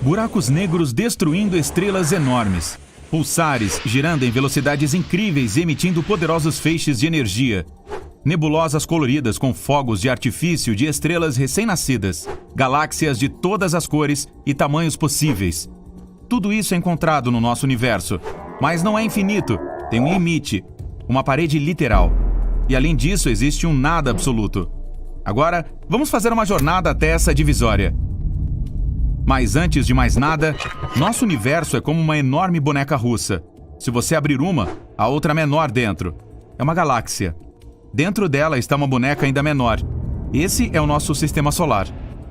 Buracos negros destruindo estrelas enormes. Pulsares girando em velocidades incríveis e emitindo poderosos feixes de energia. Nebulosas coloridas com fogos de artifício de estrelas recém-nascidas. Galáxias de todas as cores e tamanhos possíveis. Tudo isso é encontrado no nosso universo. Mas não é infinito, tem um limite. Uma parede literal. E além disso, existe um nada absoluto. Agora, vamos fazer uma jornada até essa divisória. Mas antes de mais nada, nosso universo é como uma enorme boneca russa. Se você abrir uma, a outra menor dentro. É uma galáxia. Dentro dela está uma boneca ainda menor. Esse é o nosso sistema solar.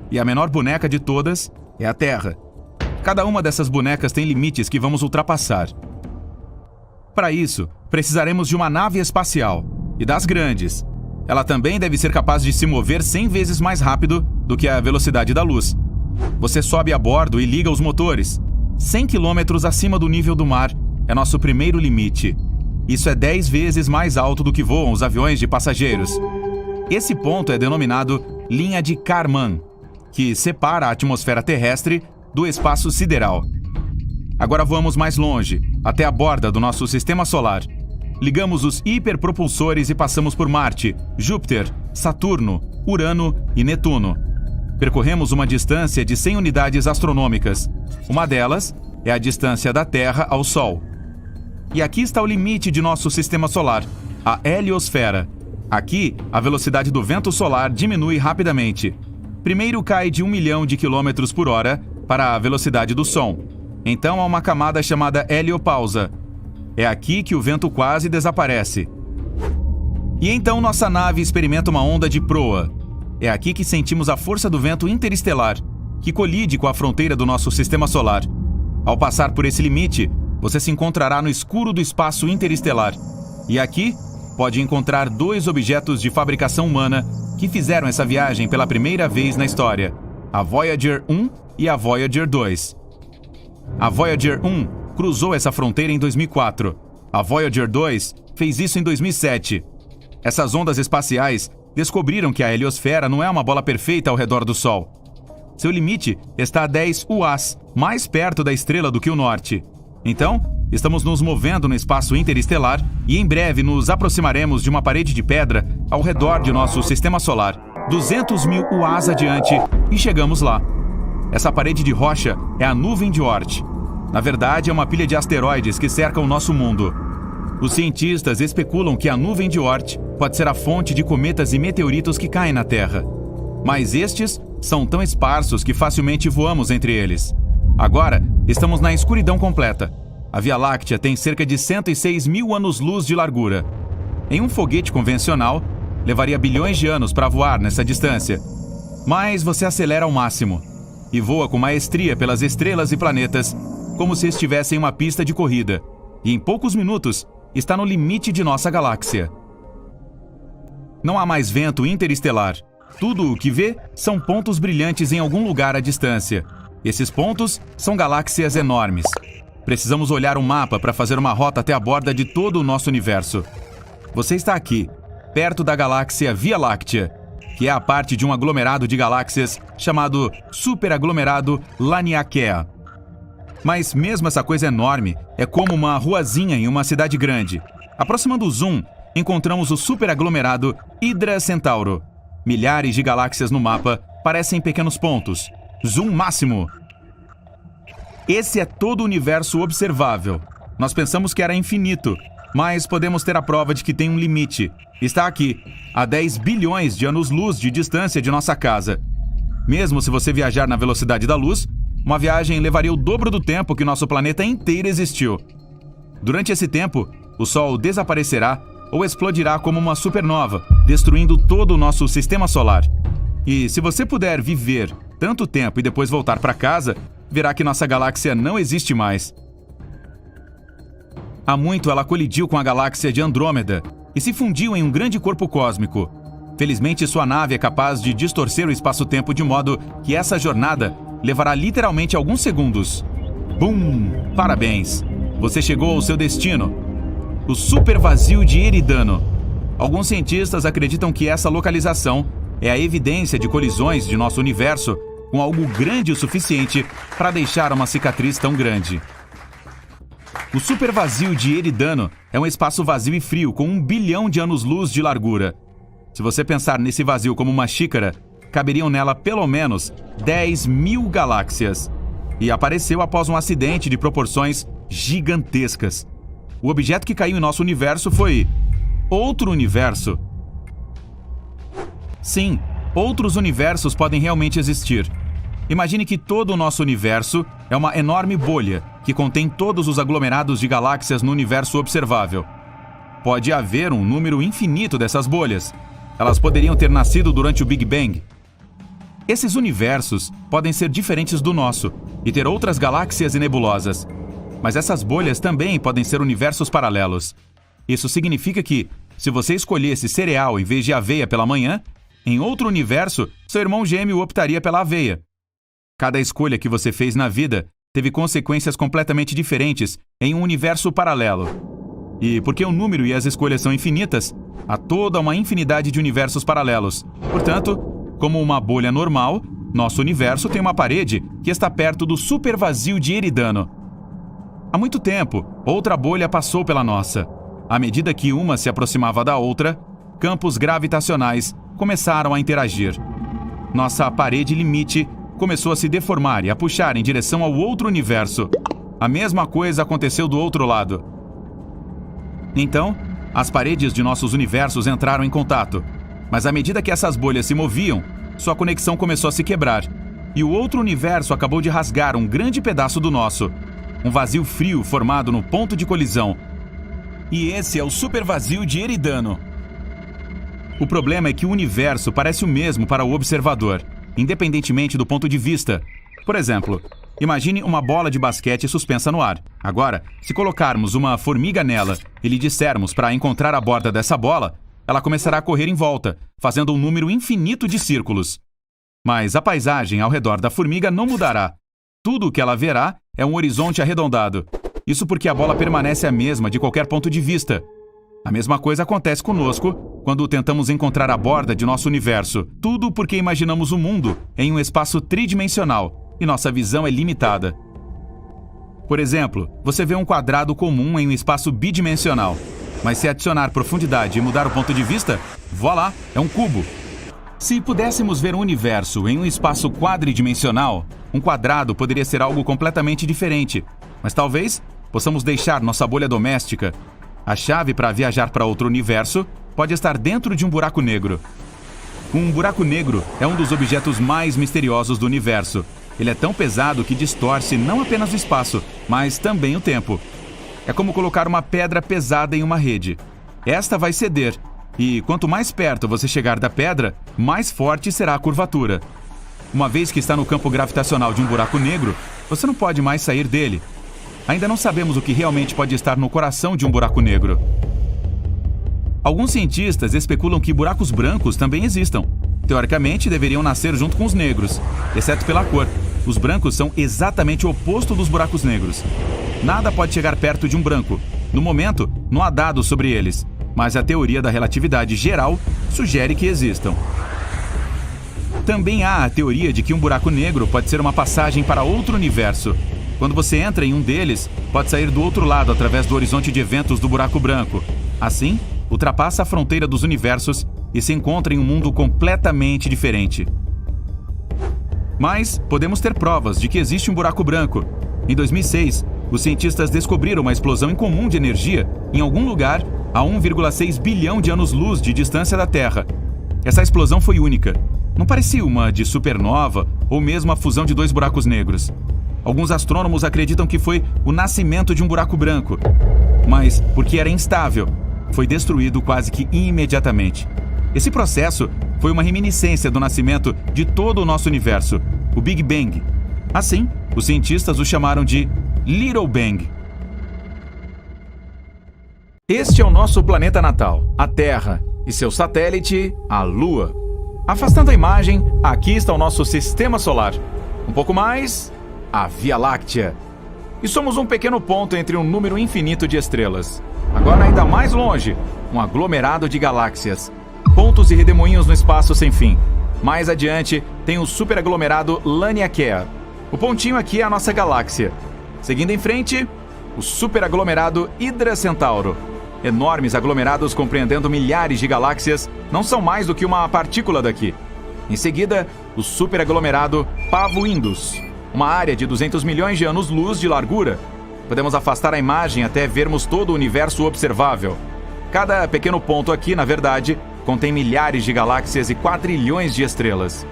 E a menor boneca de todas é a Terra. Cada uma dessas bonecas tem limites que vamos ultrapassar. Para isso, precisaremos de uma nave espacial. E das grandes. Ela também deve ser capaz de se mover 100 vezes mais rápido do que a velocidade da luz. Você sobe a bordo e liga os motores. 100 quilômetros acima do nível do mar é nosso primeiro limite. Isso é 10 vezes mais alto do que voam os aviões de passageiros. Esse ponto é denominado linha de Kármán, que separa a atmosfera terrestre do espaço sideral. Agora voamos mais longe, até a borda do nosso sistema solar. Ligamos os hiperpropulsores e passamos por Marte, Júpiter, Saturno, Urano e Netuno. Percorremos uma distância de 100 unidades astronômicas. Uma delas é a distância da Terra ao Sol. E aqui está o limite de nosso sistema solar, a heliosfera. Aqui, a velocidade do vento solar diminui rapidamente. Primeiro cai de 1 milhão de quilômetros por hora para a velocidade do som. Então há uma camada chamada heliopausa. É aqui que o vento quase desaparece. E então nossa nave experimenta uma onda de proa. É aqui que sentimos a força do vento interestelar, que colide com a fronteira do nosso sistema solar. Ao passar por esse limite, você se encontrará no escuro do espaço interestelar. E aqui, pode encontrar 2 objetos de fabricação humana que fizeram essa viagem pela primeira vez na história: a Voyager 1 e a Voyager 2. A Voyager 1 cruzou essa fronteira em 2004. A Voyager 2 fez isso em 2007. Essas ondas espaciais descobriram que a heliosfera não é uma bola perfeita ao redor do Sol. Seu limite está a 10 UAs, mais perto da estrela do que o Norte. Então, estamos nos movendo no espaço interestelar e em breve nos aproximaremos de uma parede de pedra ao redor de nosso sistema solar, 200.000 UAs adiante, e chegamos lá. Essa parede de rocha é a nuvem de Oort. Na verdade, é uma pilha de asteroides que cerca o nosso mundo. Os cientistas especulam que a nuvem de Oort pode ser a fonte de cometas e meteoritos que caem na Terra. Mas estes são tão esparsos que facilmente voamos entre eles. Agora, estamos na escuridão completa. A Via Láctea tem cerca de 106.000 anos-luz de largura. Em um foguete convencional, levaria bilhões de anos para voar nessa distância. Mas você acelera ao máximo e voa com maestria pelas estrelas e planetas, como se estivesse em uma pista de corrida. E em poucos minutos, está no limite de nossa galáxia. Não há mais vento interestelar. Tudo o que vê são pontos brilhantes em algum lugar à distância. Esses pontos são galáxias enormes. Precisamos olhar um mapa para fazer uma rota até a borda de todo o nosso universo. Você está aqui, perto da galáxia Via Láctea, que é a parte de um aglomerado de galáxias chamado superaglomerado Laniakea. Mas mesmo essa coisa enorme é como uma ruazinha em uma cidade grande. Aproximando o zoom, encontramos o superaglomerado Hydra Centauro. Milhares de galáxias no mapa parecem pequenos pontos. Zoom máximo. Esse é todo o universo observável. Nós pensamos que era infinito, mas podemos ter a prova de que tem um limite. Está aqui, a 10 bilhões de anos-luz de distância de nossa casa. Mesmo se você viajar na velocidade da luz, uma viagem levaria o dobro do tempo que nosso planeta inteiro existiu. Durante esse tempo, o Sol desaparecerá ou explodirá como uma supernova, destruindo todo o nosso sistema solar. E se você puder viver tanto tempo e depois voltar para casa, verá que nossa galáxia não existe mais. Há muito ela colidiu com a galáxia de Andrômeda e se fundiu em um grande corpo cósmico. Felizmente, sua nave é capaz de distorcer o espaço-tempo de modo que essa jornada levará literalmente alguns segundos. Bum! Parabéns! Você chegou ao seu destino. O supervazio de Eridano. Alguns cientistas acreditam que essa localização é a evidência de colisões de nosso universo com algo grande o suficiente para deixar uma cicatriz tão grande. O supervazio de Eridano é um espaço vazio e frio com 1 bilhão de anos-luz de largura. Se você pensar nesse vazio como uma xícara, caberiam nela pelo menos 10.000 galáxias. E apareceu após um acidente de proporções gigantescas. O objeto que caiu em nosso universo foi outro universo. Sim, outros universos podem realmente existir. Imagine que todo o nosso universo é uma enorme bolha que contém todos os aglomerados de galáxias no universo observável. Pode haver um número infinito dessas bolhas. Elas poderiam ter nascido durante o Big Bang. Esses universos podem ser diferentes do nosso e ter outras galáxias e nebulosas. Mas essas bolhas também podem ser universos paralelos. Isso significa que, se você escolhesse cereal em vez de aveia pela manhã, em outro universo, seu irmão gêmeo optaria pela aveia. Cada escolha que você fez na vida teve consequências completamente diferentes em um universo paralelo. E porque o número e as escolhas são infinitas, há toda uma infinidade de universos paralelos. Portanto, como uma bolha normal, nosso universo tem uma parede que está perto do supervazio de Eridano. Há muito tempo, outra bolha passou pela nossa. À medida que uma se aproximava da outra, campos gravitacionais começaram a interagir. Nossa parede limite começou a se deformar e a puxar em direção ao outro universo. A mesma coisa aconteceu do outro lado. Então, as paredes de nossos universos entraram em contato. Mas à medida que essas bolhas se moviam, sua conexão começou a se quebrar. E o outro universo acabou de rasgar um grande pedaço do nosso. Um vazio frio formado no ponto de colisão. E esse é o supervazio de Eridano. O problema é que o universo parece o mesmo para o observador, independentemente do ponto de vista. Por exemplo, imagine uma bola de basquete suspensa no ar. Agora, se colocarmos uma formiga nela e lhe dissermos para encontrar a borda dessa bola, ela começará a correr em volta, fazendo um número infinito de círculos. Mas a paisagem ao redor da formiga não mudará. Tudo o que ela verá é um horizonte arredondado. Isso porque a bola permanece a mesma de qualquer ponto de vista. A mesma coisa acontece conosco quando tentamos encontrar a borda de nosso universo. Tudo porque imaginamos o mundo em um espaço tridimensional e nossa visão é limitada. Por exemplo, você vê um quadrado comum em um espaço bidimensional. Mas se adicionar profundidade e mudar o ponto de vista, voilá, é um cubo. Se pudéssemos ver um universo em um espaço quadridimensional, um quadrado poderia ser algo completamente diferente. Mas talvez possamos deixar nossa bolha doméstica. A chave para viajar para outro universo pode estar dentro de um buraco negro. Um buraco negro é um dos objetos mais misteriosos do universo. Ele é tão pesado que distorce não apenas o espaço, mas também o tempo. É como colocar uma pedra pesada em uma rede. Esta vai ceder, e quanto mais perto você chegar da pedra, mais forte será a curvatura. Uma vez que está no campo gravitacional de um buraco negro, você não pode mais sair dele. Ainda não sabemos o que realmente pode estar no coração de um buraco negro. Alguns cientistas especulam que buracos brancos também existam. Teoricamente, deveriam nascer junto com os negros, exceto pela cor. Os brancos são exatamente o oposto dos buracos negros. Nada pode chegar perto de um branco. No momento, não há dados sobre eles, mas a teoria da relatividade geral sugere que existam. Também há a teoria de que um buraco negro pode ser uma passagem para outro universo. Quando você entra em um deles, pode sair do outro lado através do horizonte de eventos do buraco branco. Assim, ultrapassa a fronteira dos universos e se encontra em um mundo completamente diferente. Mas podemos ter provas de que existe um buraco branco. Em 2006, os cientistas descobriram uma explosão incomum de energia em algum lugar a 1,6 bilhão de anos-luz de distância da Terra. Essa explosão foi única. Não parecia uma de supernova ou mesmo a fusão de dois buracos negros. Alguns astrônomos acreditam que foi o nascimento de um buraco branco, mas, porque era instável, foi destruído quase que imediatamente. Esse processo foi uma reminiscência do nascimento de todo o nosso universo, o Big Bang. Assim, os cientistas o chamaram de Little Bang. Este é o nosso planeta natal, a Terra, e seu satélite, a Lua. Afastando a imagem, aqui está o nosso Sistema Solar. Um pouco mais, a Via Láctea. E somos um pequeno ponto entre um número infinito de estrelas. Agora ainda mais longe, um aglomerado de galáxias. Pontos e redemoinhos no espaço sem fim. Mais adiante, tem o superaglomerado Laniakea. O pontinho aqui é a nossa galáxia. Seguindo em frente, o superaglomerado Hydra Centauro. Enormes aglomerados compreendendo milhares de galáxias não são mais do que uma partícula daqui. Em seguida, o superaglomerado Pavo Indus, uma área de 200 milhões de anos-luz de largura. Podemos afastar a imagem até vermos todo o universo observável. Cada pequeno ponto aqui, na verdade, contém milhares de galáxias e quadrilhões de estrelas.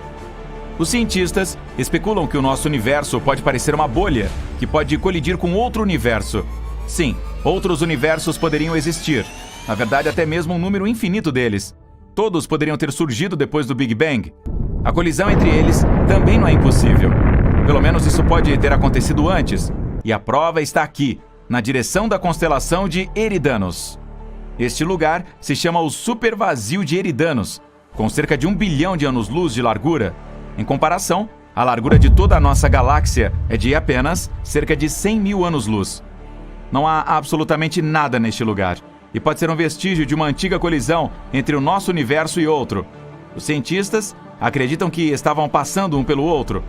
Os cientistas especulam que o nosso universo pode parecer uma bolha, que pode colidir com outro universo. Sim, outros universos poderiam existir. Na verdade, até mesmo um número infinito deles. Todos poderiam ter surgido depois do Big Bang. A colisão entre eles também não é impossível. Pelo menos isso pode ter acontecido antes. E a prova está aqui, na direção da constelação de Eridanos. Este lugar se chama o Supervazio de Eridanos, com cerca de 1 bilhão de anos-luz de largura. Em comparação, a largura de toda a nossa galáxia é de apenas cerca de 100 mil anos-luz. Não há absolutamente nada neste lugar, e pode ser um vestígio de uma antiga colisão entre o nosso universo e outro. Os cientistas acreditam que estavam passando um pelo outro,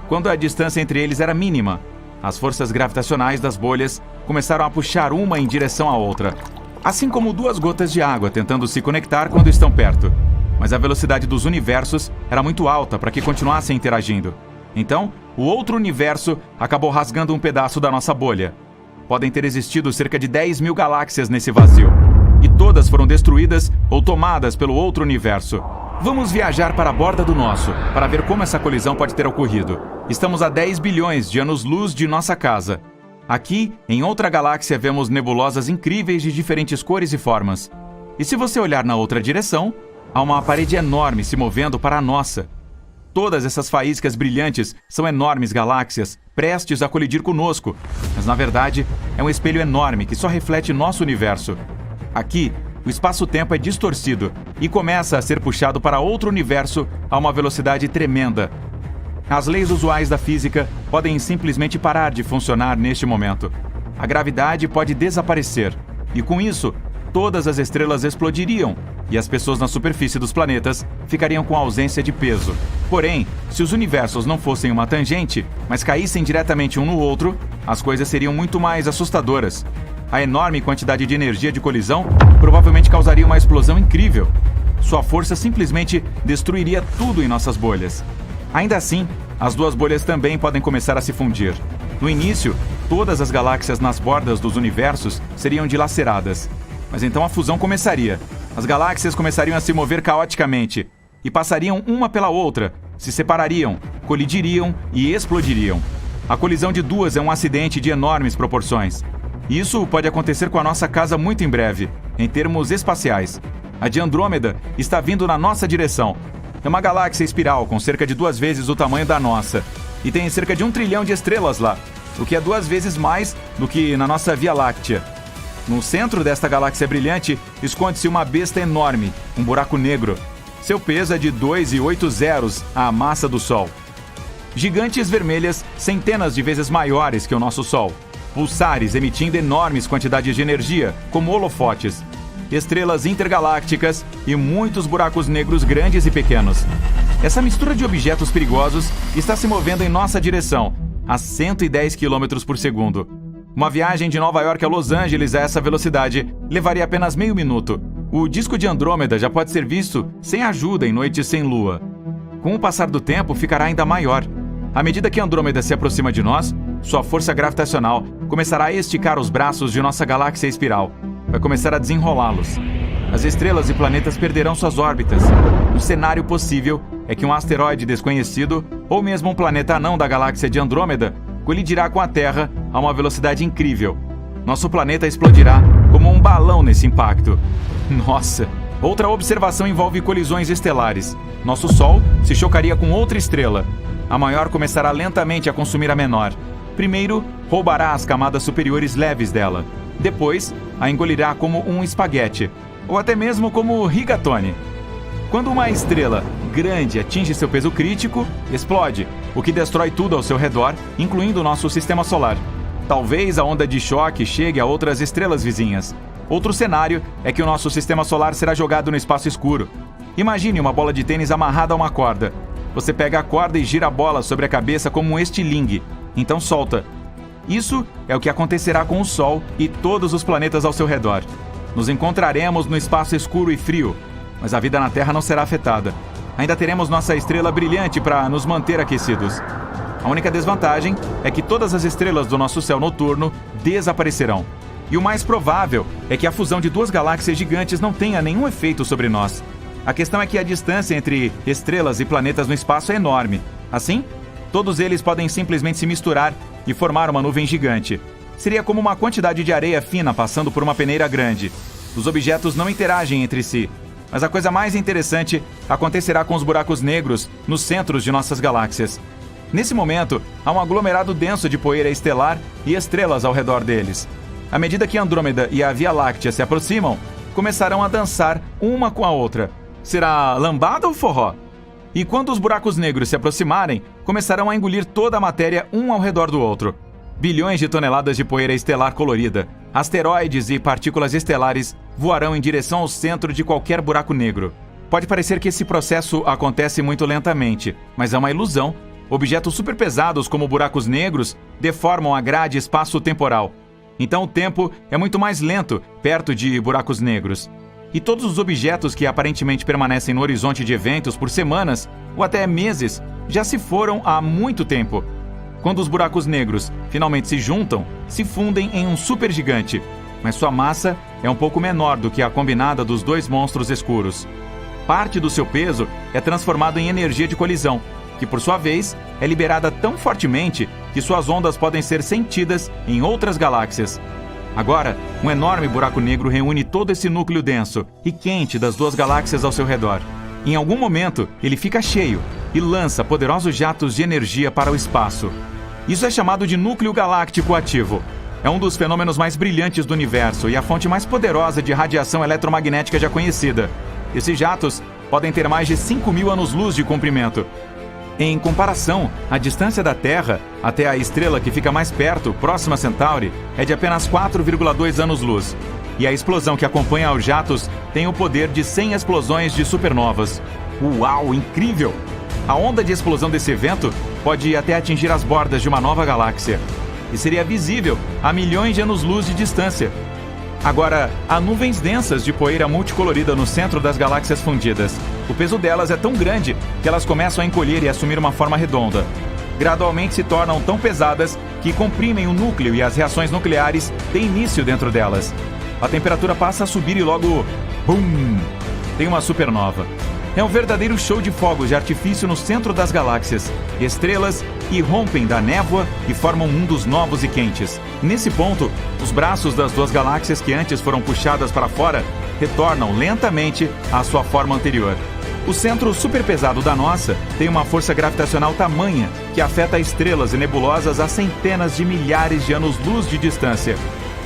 quando a distância entre eles era mínima. As forças gravitacionais das bolhas começaram a puxar uma em direção à outra, assim como duas gotas de água tentando se conectar quando estão perto. Mas a velocidade dos universos era muito alta para que continuassem interagindo. Então, o outro universo acabou rasgando um pedaço da nossa bolha. Podem ter existido cerca de 10 mil galáxias nesse vazio, e todas foram destruídas ou tomadas pelo outro universo. Vamos viajar para a borda do nosso, para ver como essa colisão pode ter ocorrido. Estamos a 10 bilhões de anos-luz de nossa casa. Aqui, em outra galáxia, vemos nebulosas incríveis de diferentes cores e formas. E se você olhar na outra direção, há uma parede enorme se movendo para a nossa. Todas essas faíscas brilhantes são enormes galáxias, prestes a colidir conosco. Mas, na verdade, é um espelho enorme que só reflete nosso universo. Aqui, o espaço-tempo é distorcido e começa a ser puxado para outro universo a uma velocidade tremenda. As leis usuais da física podem simplesmente parar de funcionar neste momento. A gravidade pode desaparecer, e com isso, todas as estrelas explodiriam, e as pessoas na superfície dos planetas ficariam com ausência de peso. Porém, se os universos não fossem uma tangente, mas caíssem diretamente um no outro, as coisas seriam muito mais assustadoras. A enorme quantidade de energia de colisão provavelmente causaria uma explosão incrível. Sua força simplesmente destruiria tudo em nossas bolhas. Ainda assim, as duas bolhas também podem começar a se fundir. No início, todas as galáxias nas bordas dos universos seriam dilaceradas. Mas então a fusão começaria. As galáxias começariam a se mover caoticamente e passariam uma pela outra, se separariam, colidiriam e explodiriam. A colisão de duas é um acidente de enormes proporções. Isso pode acontecer com a nossa casa muito em breve, em termos espaciais. A de Andrômeda está vindo na nossa direção. É uma galáxia espiral com cerca de 2 vezes o tamanho da nossa. E tem cerca de 1 trilhão de estrelas lá, o que é 2 vezes mais do que na nossa Via Láctea. No centro desta galáxia brilhante esconde-se uma besta enorme, um buraco negro. Seu peso é de 2,8 zeros à massa do Sol. Gigantes vermelhas centenas de vezes maiores que o nosso Sol. Pulsares emitindo enormes quantidades de energia, como holofotes. Estrelas intergalácticas e muitos buracos negros grandes e pequenos. Essa mistura de objetos perigosos está se movendo em nossa direção, a 110 km por segundo. Uma viagem de Nova York a Los Angeles a essa velocidade levaria apenas meio minuto. O disco de Andrômeda já pode ser visto sem ajuda em noites sem lua. Com o passar do tempo, ficará ainda maior. À medida que Andrômeda se aproxima de nós, sua força gravitacional começará a esticar os braços de nossa galáxia espiral. Vai começar a desenrolá-los. As estrelas e planetas perderão suas órbitas. Um cenário possível é que um asteroide desconhecido, ou mesmo um planeta anão da galáxia de Andrômeda, colidirá com a Terra a uma velocidade incrível. Nosso planeta explodirá como um balão nesse impacto. Nossa! Outra observação envolve colisões estelares. Nosso Sol se chocaria com outra estrela. A maior começará lentamente a consumir a menor. Primeiro, roubará as camadas superiores leves dela. Depois, a engolirá como um espaguete, ou até mesmo como rigatone. Quando uma estrela grande atinge seu peso crítico, explode, o que destrói tudo ao seu redor, incluindo o nosso sistema solar. Talvez a onda de choque chegue a outras estrelas vizinhas. Outro cenário é que o nosso sistema solar será jogado no espaço escuro. Imagine uma bola de tênis amarrada a uma corda. Você pega a corda e gira a bola sobre a cabeça como um estilingue. Então solta. Isso é o que acontecerá com o Sol e todos os planetas ao seu redor. Nos encontraremos no espaço escuro e frio, mas a vida na Terra não será afetada. Ainda teremos nossa estrela brilhante para nos manter aquecidos. A única desvantagem é que todas as estrelas do nosso céu noturno desaparecerão. E o mais provável é que a fusão de duas galáxias gigantes não tenha nenhum efeito sobre nós. A questão é que a distância entre estrelas e planetas no espaço é enorme. Assim, todos eles podem simplesmente se misturar e formar uma nuvem gigante. Seria como uma quantidade de areia fina passando por uma peneira grande. Os objetos não interagem entre si. Mas a coisa mais interessante acontecerá com os buracos negros nos centros de nossas galáxias. Nesse momento, há um aglomerado denso de poeira estelar e estrelas ao redor deles. À medida que Andrômeda e a Via Láctea se aproximam, começarão a dançar uma com a outra. Será lambada ou forró? E quando os buracos negros se aproximarem, começarão a engolir toda a matéria um ao redor do outro. Bilhões de toneladas de poeira estelar colorida, asteroides e partículas estelares voarão em direção ao centro de qualquer buraco negro. Pode parecer que esse processo acontece muito lentamente, mas é uma ilusão. Objetos superpesados como buracos negros deformam a grade espaço-temporal. Então o tempo é muito mais lento perto de buracos negros. E todos os objetos que aparentemente permanecem no horizonte de eventos por semanas ou até meses já se foram há muito tempo. Quando os buracos negros finalmente se juntam, se fundem em um supergigante, mas sua massa é um pouco menor do que a combinada dos dois monstros escuros. Parte do seu peso é transformado em energia de colisão, que por sua vez é liberada tão fortemente que suas ondas podem ser sentidas em outras galáxias. Agora, um enorme buraco negro reúne todo esse núcleo denso e quente das duas galáxias ao seu redor. Em algum momento, ele fica cheio e lança poderosos jatos de energia para o espaço. Isso é chamado de núcleo galáctico ativo. É um dos fenômenos mais brilhantes do universo e a fonte mais poderosa de radiação eletromagnética já conhecida. Esses jatos podem ter mais de 5.000 anos-luz de comprimento. Em comparação, a distância da Terra até a estrela que fica mais perto, próxima a Centauri, é de apenas 4,2 anos-luz. E a explosão que acompanha os jatos tem o poder de 100 explosões de supernovas. Uau, incrível! A onda de explosão desse evento pode até atingir as bordas de uma nova galáxia. E seria visível a milhões de anos-luz de distância. Agora, há nuvens densas de poeira multicolorida no centro das galáxias fundidas. O peso delas é tão grande que elas começam a encolher e assumir uma forma redonda. Gradualmente se tornam tão pesadas que comprimem o núcleo e as reações nucleares têm início dentro delas. A temperatura passa a subir e logo... BUM! Tem uma supernova. É um verdadeiro show de fogos de artifício no centro das galáxias. Estrelas irrompem da névoa e formam mundos novos e quentes. Nesse ponto, os braços das duas galáxias que antes foram puxadas para fora retornam lentamente à sua forma anterior. O centro superpesado da nossa tem uma força gravitacional tamanha que afeta estrelas e nebulosas a centenas de milhares de anos-luz de distância.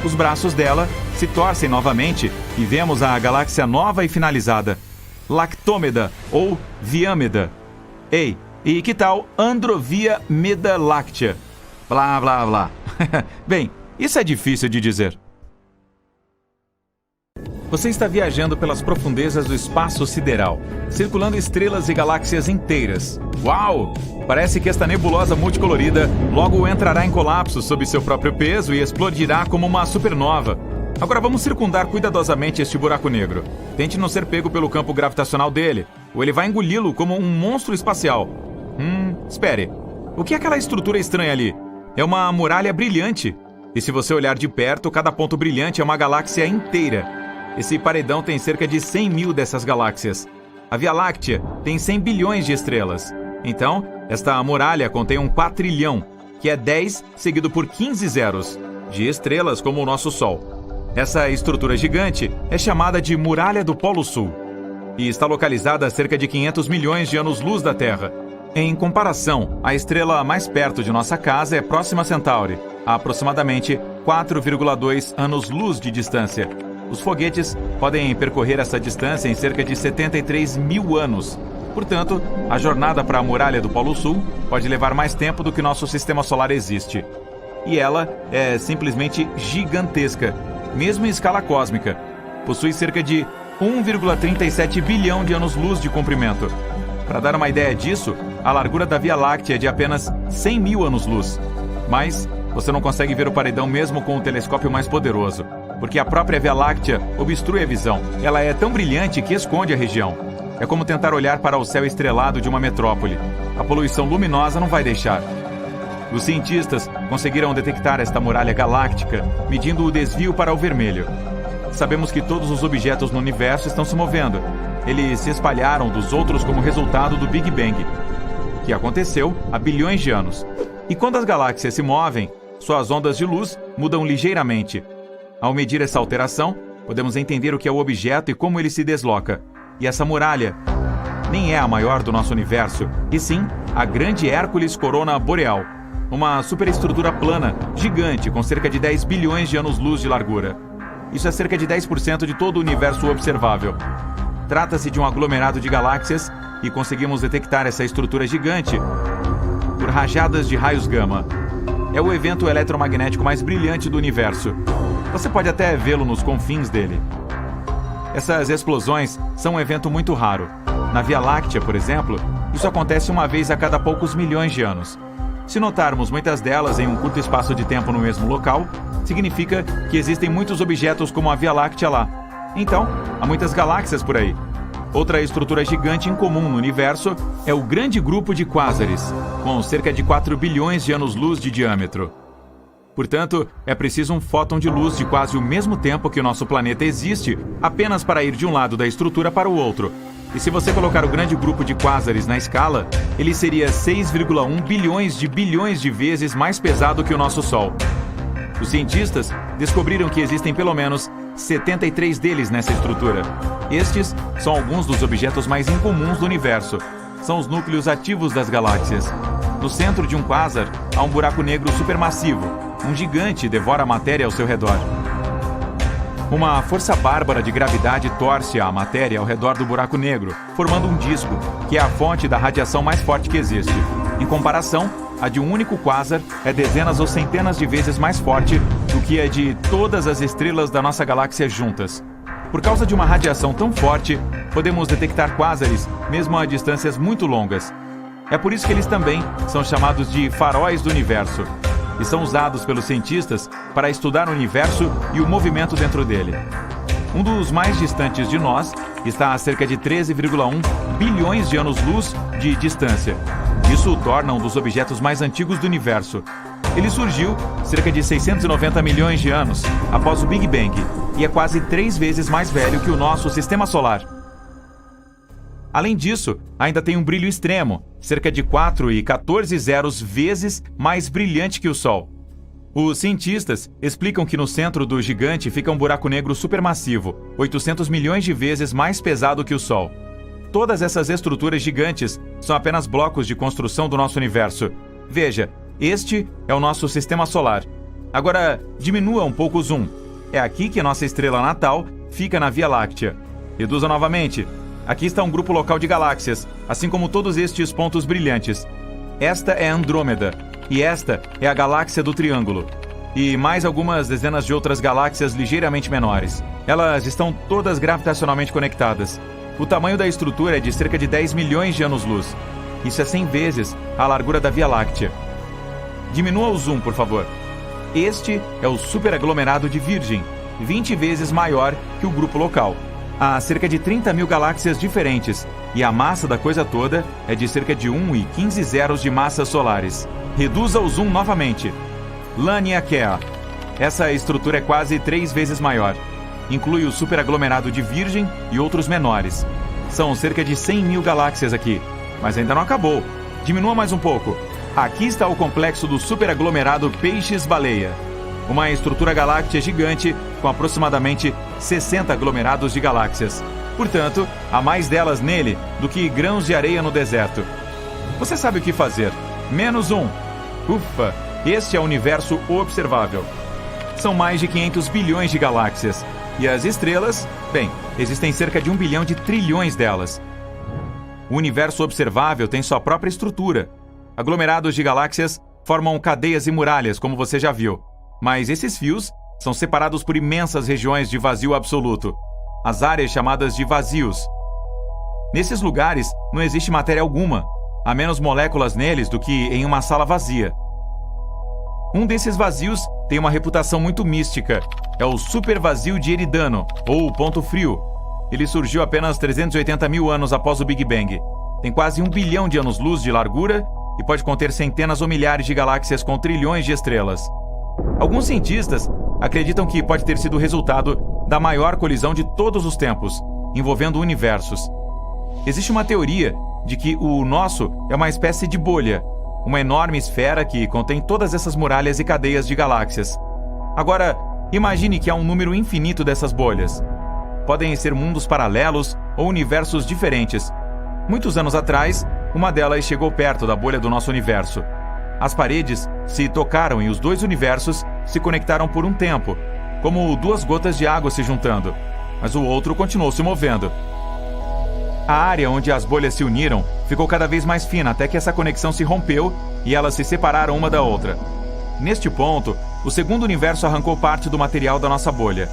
Os braços dela se torcem novamente e vemos a galáxia nova e finalizada. Lactômeda ou Viâmeda. Ei, e que tal Androvia Meda Láctea? Blá, blá, blá. Bem, isso é difícil de dizer. Você está viajando pelas profundezas do espaço sideral, circulando estrelas e galáxias inteiras. Uau! Parece que esta nebulosa multicolorida logo entrará em colapso sob seu próprio peso e explodirá como uma supernova. Agora vamos circundar cuidadosamente este buraco negro. Tente não ser pego pelo campo gravitacional dele, ou ele vai engoli-lo como um monstro espacial. Espere. O que é aquela estrutura estranha ali? É uma muralha brilhante. E se você olhar de perto, cada ponto brilhante é uma galáxia inteira. Esse paredão tem cerca de 100.000 dessas galáxias. A Via Láctea tem 100 bilhões de estrelas. Então, esta muralha contém um quatrilhão, que é 10 seguido por 15 zeros, de estrelas como o nosso Sol. Essa estrutura gigante é chamada de Muralha do Polo Sul e está localizada a cerca de 500 milhões de anos-luz da Terra. Em comparação, a estrela mais perto de nossa casa é Próxima Centauri, a aproximadamente 4,2 anos-luz de distância. Os foguetes podem percorrer essa distância em cerca de 73 mil anos. Portanto, a jornada para a Muralha do Polo Sul pode levar mais tempo do que nosso sistema solar existe. E ela é simplesmente gigantesca, mesmo em escala cósmica. Possui cerca de 1,37 bilhão de anos-luz de comprimento. Para dar uma ideia disso, a largura da Via Láctea é de apenas 100 mil anos-luz. Mas você não consegue ver o paredão mesmo com o telescópio mais poderoso, porque a própria Via Láctea obstrui a visão. Ela é tão brilhante que esconde a região. É como tentar olhar para o céu estrelado de uma metrópole. A poluição luminosa não vai deixar. Os cientistas conseguiram detectar esta muralha galáctica, medindo o desvio para o vermelho. Sabemos que todos os objetos no universo estão se movendo. Eles se espalharam dos outros como resultado do Big Bang, que aconteceu há bilhões de anos. E quando as galáxias se movem, suas ondas de luz mudam ligeiramente. Ao medir essa alteração, podemos entender o que é o objeto e como ele se desloca. E essa muralha nem é a maior do nosso universo, e sim a grande Hércules Corona Boreal, uma superestrutura plana, gigante, com cerca de 10 bilhões de anos-luz de largura. Isso é cerca de 10% de todo o universo observável. Trata-se de um aglomerado de galáxias e conseguimos detectar essa estrutura gigante por rajadas de raios gama. É o evento eletromagnético mais brilhante do universo. Você pode até vê-lo nos confins dele. Essas explosões são um evento muito raro. Na Via Láctea, por exemplo, isso acontece uma vez a cada poucos milhões de anos. Se notarmos muitas delas em um curto espaço de tempo no mesmo local, significa que existem muitos objetos como a Via Láctea lá. Então, há muitas galáxias por aí. Outra estrutura gigante incomum no universo é o Grande Grupo de Quásares, com cerca de 4 bilhões de anos-luz de diâmetro. Portanto, é preciso um fóton de luz de quase o mesmo tempo que o nosso planeta existe, apenas para ir de um lado da estrutura para o outro. E se você colocar o Grande Grupo de Quásares na escala, ele seria 6,1 bilhões de vezes mais pesado que o nosso Sol. Os cientistas descobriram que existem pelo menos 73 deles nessa estrutura. Estes são alguns dos objetos mais incomuns do universo. São os núcleos ativos das galáxias. No centro de um quasar há um buraco negro supermassivo. Um gigante devora a matéria ao seu redor. Uma força bárbara de gravidade torce a matéria ao redor do buraco negro, formando um disco, que é a fonte da radiação mais forte que existe. Em comparação, a de um único quasar é dezenas ou centenas de vezes mais forte do que a de todas as estrelas da nossa galáxia juntas. Por causa de uma radiação tão forte, podemos detectar quásares mesmo a distâncias muito longas. É por isso que eles também são chamados de faróis do universo, e são usados pelos cientistas para estudar o universo e o movimento dentro dele. Um dos mais distantes de nós está a cerca de 13,1 bilhões de anos-luz de distância. Isso o torna um dos objetos mais antigos do universo. Ele surgiu cerca de 690 milhões de anos após o Big Bang e é quase 3 vezes mais velho que o nosso Sistema Solar. Além disso, ainda tem um brilho extremo, cerca de 4,14 vezes mais brilhante que o Sol. Os cientistas explicam que no centro do gigante fica um buraco negro supermassivo, 800 milhões de vezes mais pesado que o Sol. Todas essas estruturas gigantes são apenas blocos de construção do nosso universo. Veja, este é o nosso Sistema Solar. Agora, diminua um pouco o zoom. É aqui que nossa estrela natal fica na Via Láctea. Reduza novamente. Aqui está um grupo local de galáxias, assim como todos estes pontos brilhantes. Esta é Andrômeda, e esta é a galáxia do Triângulo. E mais algumas dezenas de outras galáxias ligeiramente menores. Elas estão todas gravitacionalmente conectadas. O tamanho da estrutura é de cerca de 10 milhões de anos-luz. Isso é 100 vezes a largura da Via Láctea. Diminua o zoom, por favor. Este é o superaglomerado de Virgem, 20 vezes maior que o grupo local. Há cerca de 30 mil galáxias diferentes, e a massa da coisa toda é de cerca de 1,15 zeros de massas solares. Reduza o zoom novamente. Laniakea. Essa estrutura é quase 3 vezes maior. Inclui o superaglomerado de Virgem e outros menores. São cerca de 100 mil galáxias aqui, mas ainda não acabou. Diminua mais um pouco. Aqui está o complexo do superaglomerado Peixes-Baleia. Uma estrutura galáctea gigante com aproximadamente 60 aglomerados de galáxias. Portanto, há mais delas nele do que grãos de areia no deserto. Você sabe o que fazer. Menos um. Ufa, este é o universo observável. São mais de 500 bilhões de galáxias. E as estrelas, bem, existem cerca de 1 bilhão de trilhões delas. O universo observável tem sua própria estrutura. Aglomerados de galáxias formam cadeias e muralhas, como você já viu. Mas esses fios são separados por imensas regiões de vazio absoluto. as áreas chamadas de vazios. Nesses lugares não existe matéria alguma, há menos moléculas neles do que em uma sala vazia. Um desses vazios tem uma reputação muito mística. É o supervazio de Eridano, ou ponto frio. Ele surgiu apenas 380 mil anos após o Big Bang. Tem quase 1 bilhão de anos-luz de largura e pode conter centenas ou milhares de galáxias com trilhões de estrelas. Alguns cientistas acreditam que pode ter sido o resultado da maior colisão de todos os tempos, envolvendo universos. Existe uma teoria de que o nosso é uma espécie de bolha, uma enorme esfera que contém todas essas muralhas e cadeias de galáxias. Agora, imagine que há um número infinito dessas bolhas. Podem ser mundos paralelos ou universos diferentes. Muitos anos atrás, uma delas chegou perto da bolha do nosso universo. As paredes se tocaram e os dois universos se conectaram por um tempo, como duas gotas de água se juntando, mas o outro continuou se movendo. A área onde as bolhas se uniram ficou cada vez mais fina até que essa conexão se rompeu e elas se separaram uma da outra. Neste ponto, o segundo universo arrancou parte do material da nossa bolha.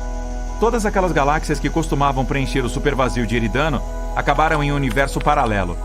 Todas aquelas galáxias que costumavam preencher o supervazio de Eridano acabaram em um universo paralelo.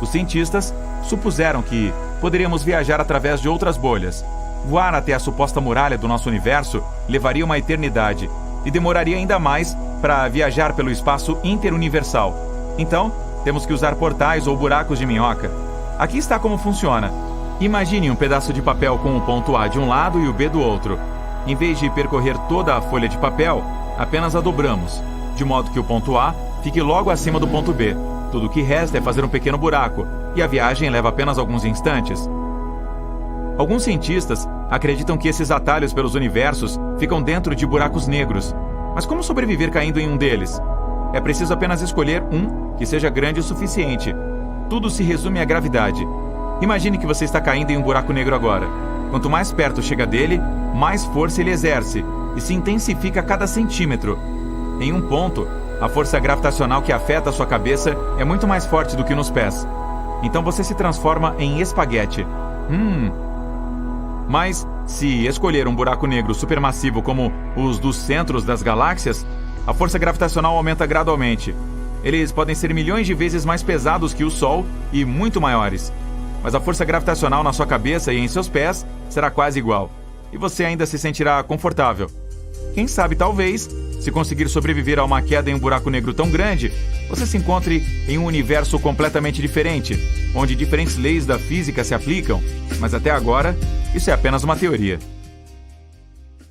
Os cientistas supuseram que poderíamos viajar através de outras bolhas. Voar até a suposta muralha do nosso universo levaria uma eternidade e demoraria ainda mais para viajar pelo espaço interuniversal. Então, temos que usar portais ou buracos de minhoca. Aqui está como funciona. Imagine um pedaço de papel com o ponto A de um lado e o B do outro. Em vez de percorrer toda a folha de papel, apenas a dobramos, de modo que o ponto A fique logo acima do ponto B. Tudo o que resta é fazer um pequeno buraco, e a viagem leva apenas alguns instantes. Alguns cientistas acreditam que esses atalhos pelos universos ficam dentro de buracos negros. Mas como sobreviver caindo em um deles? É preciso apenas escolher um que seja grande o suficiente. Tudo se resume à gravidade. Imagine que você está caindo em um buraco negro agora. Quanto mais perto chega dele, mais força ele exerce e se intensifica a cada centímetro. Em um ponto, a força gravitacional que afeta a sua cabeça é muito mais forte do que nos pés. Então você se transforma em espaguete. Mas, se escolher um buraco negro supermassivo como os dos centros das galáxias, a força gravitacional aumenta gradualmente. Eles podem ser milhões de vezes mais pesados que o Sol e muito maiores. Mas a força gravitacional na sua cabeça e em seus pés será quase igual. E você ainda se sentirá confortável. Quem sabe, talvez, se conseguir sobreviver a uma queda em um buraco negro tão grande, você se encontre em um universo completamente diferente, onde diferentes leis da física se aplicam, mas até agora, isso é apenas uma teoria.